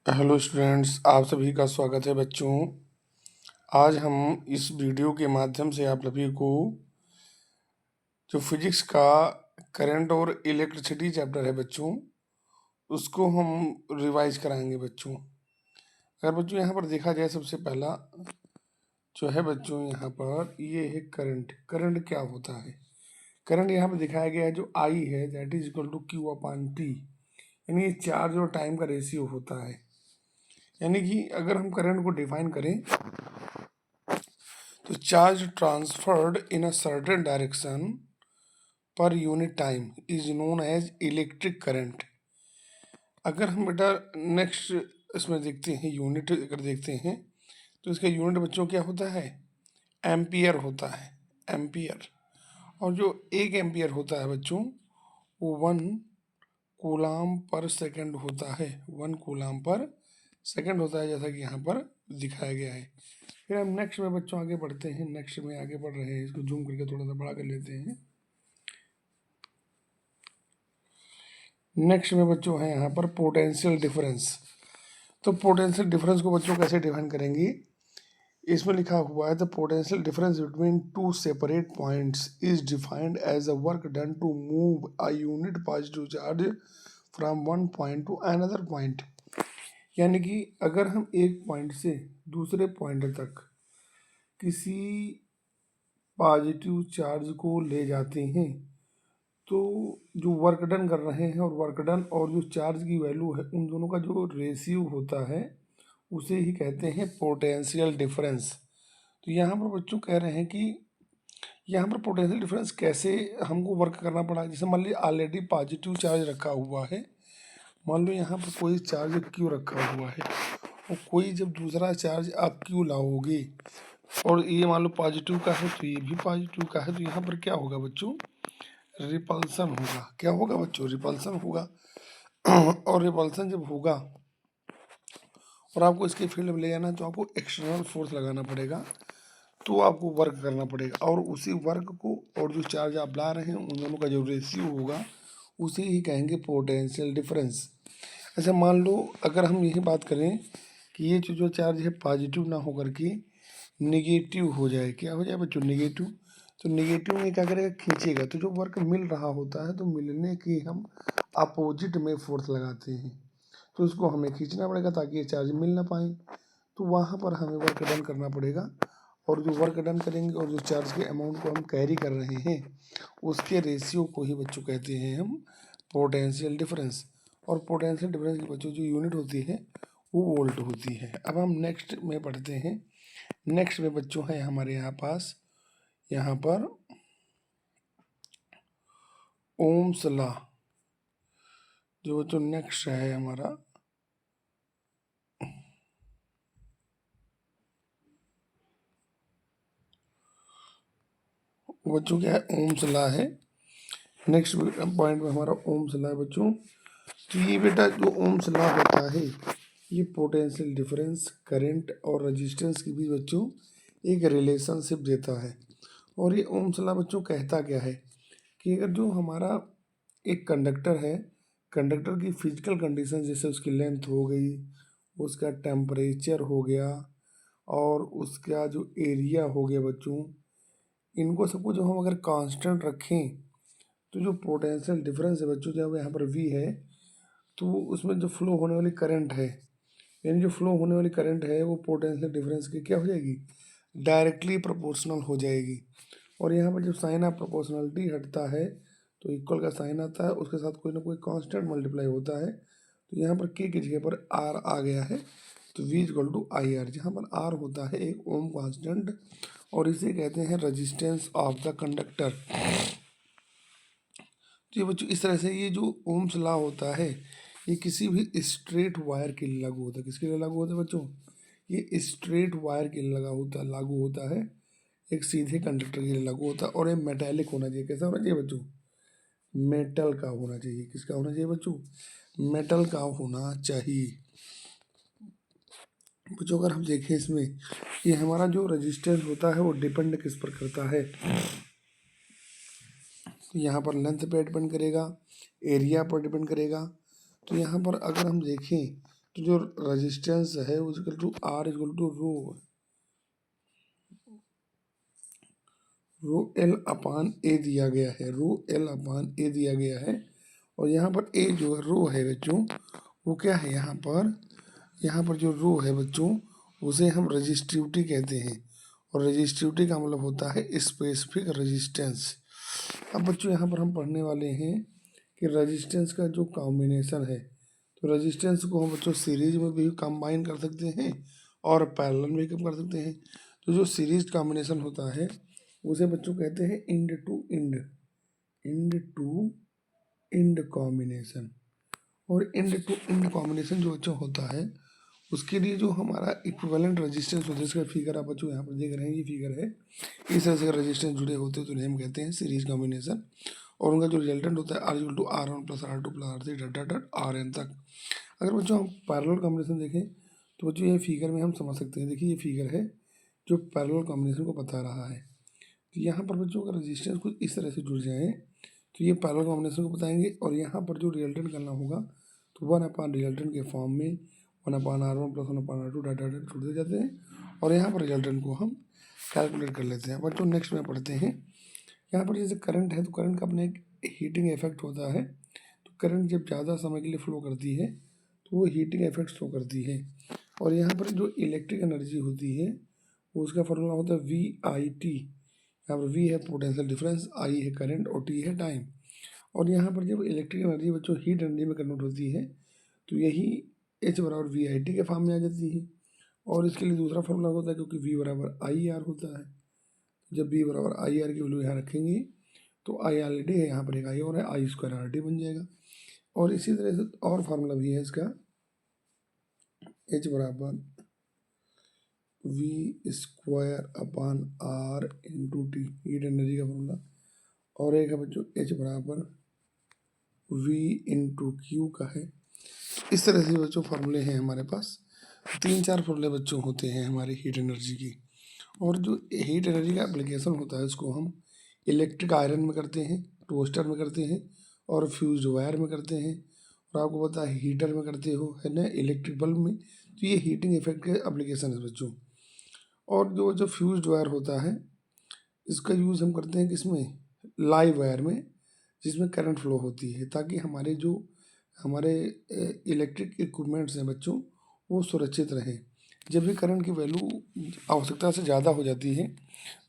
Hello students, आप सभी का स्वागत है बच्चों। आज हम इस वीडियो के माध्यम से आप सभी को जो फिजिक्स का करंट और इलेक्ट्रिसिटी चैप्टर है बच्चों, उसको हम रिवाइज कराएंगे बच्चों। अगर बच्चों यहाँ पर देखा जाए, सबसे पहला जो है बच्चों, यहाँ पर ये है करंट। करंट क्या होता है? करंट यहाँ पर दिखाया गया है, जो आई है that is equal to Q upon T, यानी चार्ज और टाइम का रेशियो होता है। यानी कि अगर हम करंट को डिफाइन करें तो charge transferred in a certain direction per unit time is known as electric current. अगर हम बेटा नेक्स्ट इसमें देखते हैं, यूनिट अगर देखते हैं तो इसका यूनिट बच्चों क्या होता है? एम्पियर होता है, एम्पियर। और जो एक एम्पियर होता है बच्चों, वो 1 कूलाम पर सेकंड होता है। 1 कूलाम पर सेकंड होता है, जैसा कि यहाँ पर दिखाया गया है। फिर हम नेक्स्ट में बच्चों आगे बढ़ते हैं। नेक्स्ट में आगे बढ़ रहे हैं, इसको जूम करके थोड़ा सा बड़ा कर लेते हैं। नेक्स्ट में बच्चों है यहाँ पर पोटेंशियल डिफरेंस। तो पोटेंशियल डिफरेंस को बच्चों कैसे डिफाइन करेंगे? इसमें लिखा हुआ है the potential difference between two separate points is defined as a work done to move a unit positive charge from one point to another point. यानी कि अगर हम एक पॉइंट से दूसरे पॉइंट तक किसी पॉजिटिव चार्ज को ले जाते हैं, तो जो वर्क डन कर रहे हैं और वर्क डन और जो चार्ज की वैल्यू है, उन दोनों का जो रेशियो होता है, उसे ही कहते हैं पोटेंशियल डिफरेंस। तो यहाँ पर बच्चों कह रहे हैं कि यहाँ पर पोटेंशियल डिफरेंस कैसे हमको वर्क करना पड़ा। जैसे मान लीजिए ऑलरेडी पॉजिटिव चार्ज रखा हुआ है, मान लो यहाँ पर कोई चार्ज क्यू रखा हुआ है, और कोई जब दूसरा चार्ज आप क्यू लाओगे और ये मान लो पॉजिटिव का है तो ये भी पॉजिटिव का है, तो यहाँ पर क्या होगा बच्चों? रिपल्सन होगा। क्या होगा बच्चों? रिपल्सन होगा। और रिपल्सन जब होगा और आपको इसके फील्ड में ले जाना है, तो आपको एक्सटर्नल फोर्स लगाना पड़ेगा, तो आपको वर्क करना पड़ेगा। और उसी वर्क को और जो चार्ज आप ला रहे हैं, उन दोनों का जो रेशियो होगा, उसे ही कहेंगे पोटेंशियल डिफरेंस। ऐसे मान लो अगर हम यही बात करें कि ये जो चार्ज है पॉजिटिव ना होकर के निगेटिव हो जाए, क्या हो जाए बच्चों? निगेटिव। तो निगेटिव में क्या करेगा? खींचेगा। तो जो वर्क मिल रहा होता है, तो मिलने की हम अपोजिट में फोर्स लगाते हैं, तो उसको हमें खींचना पड़ेगा ताकि ये चार्ज मिल ना पाए। तो वहाँ पर हमें वर्क डन करना पड़ेगा, और जो वर्क डन करेंगे और जो चार्ज के अमाउंट को हम कैरी कर रहे हैं, उसके रेशियो को ही बच्चों कहते हैं हम पोटेंशियल डिफरेंस। और पोटेंशियल डिफरेंस की बच्चों जो यूनिट होती है, वो वोल्ट होती है। अब हम नेक्स्ट में पढ़ते हैं। नेक्स्ट में बच्चों है हमारे पास यहाँ पर ओम्स लॉ। जो बच्चों नेक्स्ट है हमारा, बच्चों क्या है? ओम्स लॉ है। नेक्स्ट पॉइंट में हमारा ओम्स लॉ है बच्चों। तो ये बेटा जो ओम्स लॉ होता है, ये पोटेंशियल डिफरेंस, करंट और रेजिस्टेंस के बीच बच्चों एक रिलेशनशिप देता है। और ये ओम्स लॉ बच्चों कहता क्या है कि अगर जो हमारा एक कंडक्टर है, कंडक्टर की फिजिकल कंडीशन, जैसे उसकी लेंथ हो गई, उसका टेम्परेचर हो गया, और उसका जो एरिया हो गया बच्चों, इनको सबको जब हम अगर कांस्टेंट रखें, तो जो पोटेंशियल डिफरेंस है बच्चों, जब यहाँ पर वी है, तो उसमें जो फ्लो होने वाली करंट है, यानी जो फ्लो होने वाली करंट है, वो पोटेंशियल डिफरेंस की क्या हो जाएगी? डायरेक्टली प्रोपोर्शनल हो जाएगी। और यहाँ पर जब साइन ऑफ प्रोपोर्शनलिटी हटता है, तो इक्वल का साइन आता है, उसके साथ कोई ना कोई कांस्टेंट मल्टीप्लाई होता है। तो यहाँ पर के की जगह पर आर आ गया है, तो V equal to I R, जहाँ पर आर होता है एक ओम कांस्टेंट, और इसे कहते हैं रेजिस्टेंस ऑफ द कंडक्टर। तो ये बच्चों इस तरह से ये जो ओम्स लॉ होता है, ये किसी भी स्ट्रेट वायर के लिए लागू होता है। किसके लिए लागू होता है बच्चों? ये स्ट्रेट वायर के लिए लागू होता है, एक सीधे कंडक्टर के लिए लागू होता है। और ये मेटेलिक होना चाहिए। कैसा होना चाहिए बच्चों? मेटल का होना चाहिए। किसका होना चाहिए बच्चों? मेटल का होना चाहिए। बच्चों अगर हम देखें इसमें, ये हमारा जो रेजिस्टेंस होता है, वो डिपेंड किस पर करता है? तो यहाँ पर लेंथ पे डिपेंड करेगा, एरिया पर डिपेंड करेगा। तो यहाँ पर अगर हम देखें तो जो रेजिस्टेंस है वो equal to R equal to rho L upon A दिया गया है, रो एल अपान ए दिया गया है। और यहाँ पर ए जो रो है बच्चों वो क्या है, यहाँ पर जो रो है बच्चों उसे हम रजिस्टिविटी कहते हैं। और रजिस्टिविटी का मतलब होता है स्पेसिफिक रेजिस्टेंस। अब बच्चों यहाँ पर हम पढ़ने वाले हैं कि रेजिस्टेंस का जो कॉम्बिनेशन है, तो रेजिस्टेंस को हम बच्चों सीरीज में भी कंबाइन कर सकते हैं और पैरेलल में भी कर सकते हैं। तो जो सीरीज कॉम्बिनेशन होता है उसे बच्चों कहते हैं end to end, end to end combination. और इंड टू इंड कॉम्बिनेशन जो बच्चों होता है उसके लिए जो हमारा इक्विवेलेंट रेजिस्टेंस होता है, इसका फिगर आप बच्चों यहाँ पर देख रहे हैं, ये फिगर है। इस तरह से रेजिस्टेंस जुड़े होते हैं तो इन्हें हम कहते हैं सीरीज कॉम्बिनेशन। और उनका जो रिजल्टेंट होता है R equal to R one plus R two plus R three dot dot dot R N तक। अगर बच्चों हम पैरेलल कॉम्बिनेशन देखें तो बच्चों ये फिगर में हम समझ सकते हैं। देखिए ये फिगर है जो पैरेलल कॉम्बिनेशन को बता रहा है। तो यहाँ पर बच्चों का रेजिस्टेंस कुछ इस तरह से जुड़ जाए तो ये पैरेलल कॉम्बिनेशन को बताएंगे। और यहाँ पर जो रिजल्टेंट करना होगा तो वन अपान रिजल्टेंट के फॉर्म में one upon R one plus one upon R two data जुड़ते जाते हैं और यहाँ पर रिजल्टेंट को हम कैलकुलेट कर लेते हैं। बच्चों नेक्स्ट में पढ़ते हैं, यहाँ पर जैसे करंट है तो करंट का अपने एक हीटिंग इफेक्ट होता है। तो करंट जब ज़्यादा समय के लिए फ्लो करती है तो वो हीटिंग इफेक्ट शो करती है। और यहाँ पर जो इलेक्ट्रिक एनर्जी होती है वो उसका फॉर्मूला होता है वी आई टी। यहाँ पर वी है पोटेंशियल डिफरेंस, आई है करंट और टी है टाइम। और यहाँ पर जब इलेक्ट्रिक एनर्जी बच्चों हीट एनर्जी में कन्वर्ट होती है तो यही एच बराबर वी आई टी के फॉर्म में आ जाती है। और इसके लिए दूसरा फॉर्मूला होता है क्योंकि वी बराबर आई आर होता है। जब वी बराबर आई आर की वैल्यू यहाँ रखेंगे तो आई ऑलरेडी है, यहाँ पर एक आई और है, आई स्क्वायर आर टी बन जाएगा। और इसी तरह से और फार्मूला भी है इसका, एच बराबर V square upon R into T, heat energy का फॉर्मूला। और एक है बच्चों एच बराबर वी इंटू क्यू का है। इस तरह से बच्चों फार्मूले हैं हमारे पास। 3-4 फार्मूले बच्चों होते हैं हमारी हीट एनर्जी की। और जो हीट एनर्जी का एप्लीकेशन होता है उसको हम इलेक्ट्रिक आयरन में करते हैं, टोस्टर में करते हैं और फ्यूज वायर में करते हैं। और आपको पता है हीटर में करते हो है ना, इलेक्ट्रिक बल्ब में। तो ये हीटिंग इफेक्ट के एप्लीकेशन है बच्चों। और जो फ्यूज वायर होता है इसका यूज़ हम करते हैं किसमें, लाइव वायर में, जिसमें करंट फ्लो होती है ताकि हमारे इलेक्ट्रिक इक्विपमेंट्स हैं बच्चों वो सुरक्षित रहें। जब भी करंट की वैल्यू आवश्यकता से ज़्यादा हो जाती है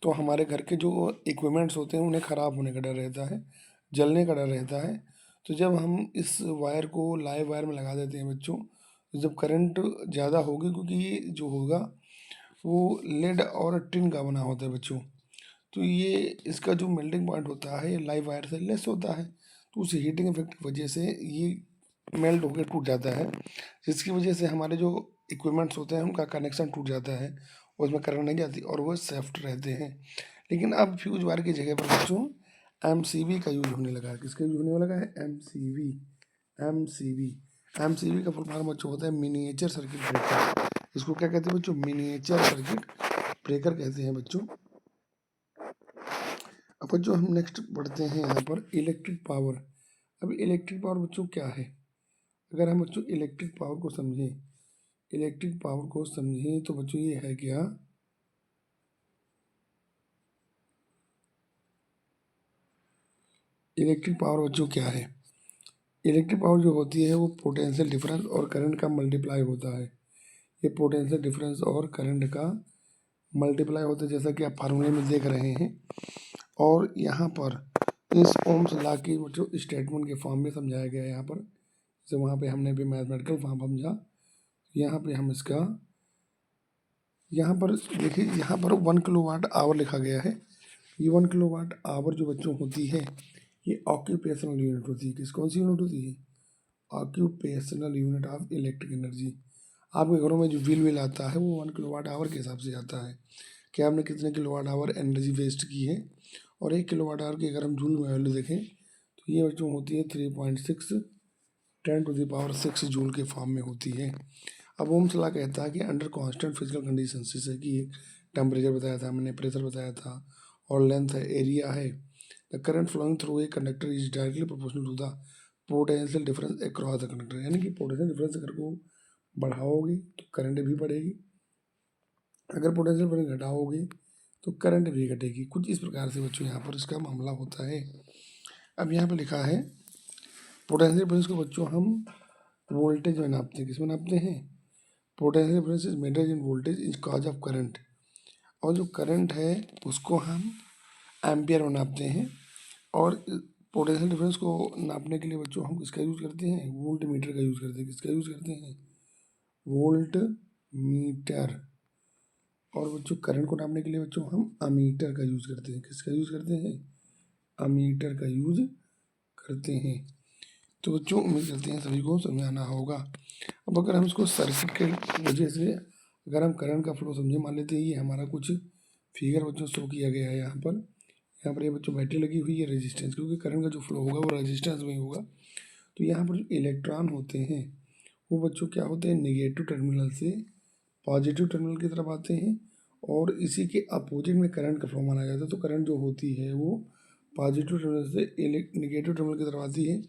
तो हमारे घर के जो इक्विपमेंट्स होते हैं उन्हें ख़राब होने का डर रहता है, जलने का डर रहता है। तो जब हम इस वायर को लाइव वायर में लगा देते हैं बच्चों, तो जब करंट ज़्यादा होगी, क्योंकि ये जो होगा वो लेड और टिन का बना होता है बच्चों, तो ये इसका जो मेल्टिंग पॉइंट होता है ये लाइव वायर से लेस होता है। तो उस हीटिंग इफेक्ट की वजह से ये मेल्ट होकर टूट जाता है, जिसकी वजह से हमारे जो इक्विपमेंट्स होते हैं उनका कनेक्शन टूट जाता है, उसमें करंट नहीं जाती और वो सेफ्ट रहते हैं। लेकिन अब फ्यूज वायर की जगह पर बच्चों एमसीबी का यूज होने लगा है। किसका यूज होने लगा है, एमसीबी। एमसीबी एमसीबी का फुल फॉर्म बच्चों होता है मिनिएचर सर्किट ब्रेकर। इसको क्या कहते हैं बच्चों, मिनिएचर सर्किट ब्रेकर कहते हैं बच्चों। अब जो हम नेक्स्ट पढ़ते हैं यहाँ पर इलेक्ट्रिक पावर। अब इलेक्ट्रिक पावर बच्चों क्या है, अगर हम बच्चों इलेक्ट्रिक पावर को समझें, इलेक्ट्रिक पावर को समझें तो बच्चों ये है क्या, इलेक्ट्रिक पावर बच्चों क्या है। इलेक्ट्रिक पावर जो होती है वो पोटेंशियल डिफरेंस और करंट का मल्टीप्लाई होता है। ये पोटेंशियल डिफरेंस और करंट का मल्टीप्लाई होता है, जैसा कि आप फार्मूले में देख रहे हैं। और यहाँ पर इस ओम्स लॉ की बच्चों स्टेटमेंट के फॉर्म में समझाया गया है। यहाँ पर जैसे वहाँ पे हमने भी मैथमेटिकल फॉर्म समझा, यहाँ पे हम इसका, यहाँ पर देखिए यहाँ पर 1 किलोवाट आवर लिखा गया है। ये 1 किलोवाट आवर जो बच्चों होती है ये ऑक्यूपेशनल यूनिट होती है। किस कौन सी यूनिट होती है, occupational unit of electric energy. आपके घरों में जो बिल आता है वो 1 किलोवाट आवर के हिसाब से आता है कि आपने कितने किलोवाट आवर एनर्जी वेस्ट की है। और 1 किलोवाट आवर की अगर हम जूल में वैल्यू देखें तो ये बच्चों होती है 3.6 10⁻6 जूल के फॉर्म में होती है। अब ओम्स लॉ कहता है कि अंडर कांस्टेंट फिजिकल कंडीशन, जैसे कि टेम्परेचर बताया था हमने, प्रेशर बताया था और लेंथ है, एरिया है, the current flowing through a conductor is directly proportional to the potential difference across the conductor. यानी कि पोटेंशियल डिफरेंस अगर को बढ़ाओगे तो करंट भी बढ़ेगी, अगर पोटेंशियल डिफरेंस घटाओगे तो करंट भी घटेगी। कुछ इस प्रकार से बच्चों यहाँ पर इसका मामला होता है। अब यहाँ पर लिखा है पोटेंशियल डिफरेंस को बच्चों हम वोल्टेज में नापते हैं। किसमें नापते हैं? Potential difference is measured in voltage is cause of current, और जो करंट है उसको हम एम्पियर में नापते हैं। और पोटेंशियल डिफरेंस को नापने के लिए बच्चों हम किसका यूज़ करते हैं? वोल्ट मीटर का यूज़ करते हैं। किसका यूज़ करते हैं? Volt meter. और बच्चों करंट को नापने के लिए बच्चों हम अमीटर का यूज़ करते हैं। किसका यूज़ करते हैं? अमीटर का यूज़ करते हैं। तो बच्चों उम्मीद करते हैं सभी को समझ आना होगा। अब अगर हम इसको सर्किट के वजह से अगर हम करंट का फ्लो समझे, मान लेते हैं ये हमारा कुछ फिगर बच्चों शो किया गया है यहाँ पर ये बच्चों बैटरी लगी हुई है रेजिस्टेंस, क्योंकि करंट का जो फ्लो होगा वो रेजिस्टेंस में होगा। तो यहाँ पर जो इलेक्ट्रॉन होते हैं वो बच्चों क्या होते हैं? नेगेटिव टर्मिनल से पॉजिटिव टर्मिनल की तरफ आते हैं, और इसी के अपोजिट में करंट का फ्लो माना जाता है। तो करंट जो होती है वो पॉजिटिव टर्मिनल से नेगेटिव टर्मिनल की तरफ आती है।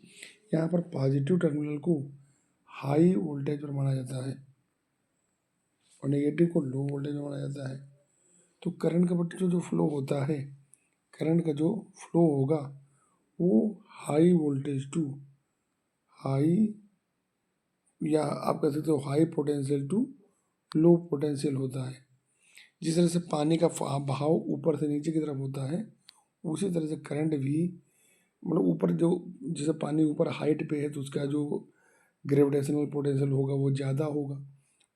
यहाँ पर पॉजिटिव टर्मिनल को हाई वोल्टेज पर माना जाता है और नेगेटिव को लो वोल्टेज में माना जाता है। तो करंट का बच्चों जो फ्लो होता है, करंट का जो फ्लो होगा वो हाई वोल्टेज टू हाई, या आप कह सकते हो high potential to low potential होता है। जिस तरह से पानी का बहाव ऊपर से नीचे की तरफ होता है, उसी तरह से करंट भी मतलब ऊपर जो जैसे पानी ऊपर हाइट पे है तो उसका जो ग्रेविटेशनल पोटेंशियल होगा वो ज़्यादा होगा,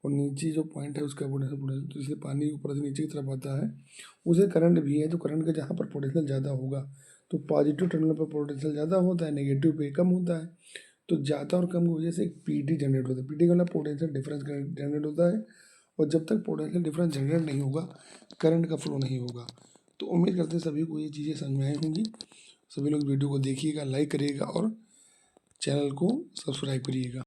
और नीचे जो पॉइंट है उसका पोटेंशियल तो इसलिए पानी ऊपर से नीचे की तरफ आता है, उसे करंट भी है। तो करंट का जहाँ पर पोटेंशियल ज़्यादा होगा तो पॉजिटिव टर्मिनल पर पोटेंशियल ज़्यादा होता है, नेगेटिव पे कम होता है। तो ज़्यादा और कम की वजह से एक पीटी जनरेट होता है। पीटी का मतलब पोटेंशियल डिफरेंस जनरेट होता है, और जब तक पोटेंशियल डिफरेंस जनरेट नहीं होगा करंट का फ्लो नहीं होगा। तो उम्मीद करते हैं सभी को ये चीज़ें समझ में आई होंगी। सभी लोग वीडियो को देखिएगा, लाइक करिएगा और चैनल को सब्सक्राइब करिएगा।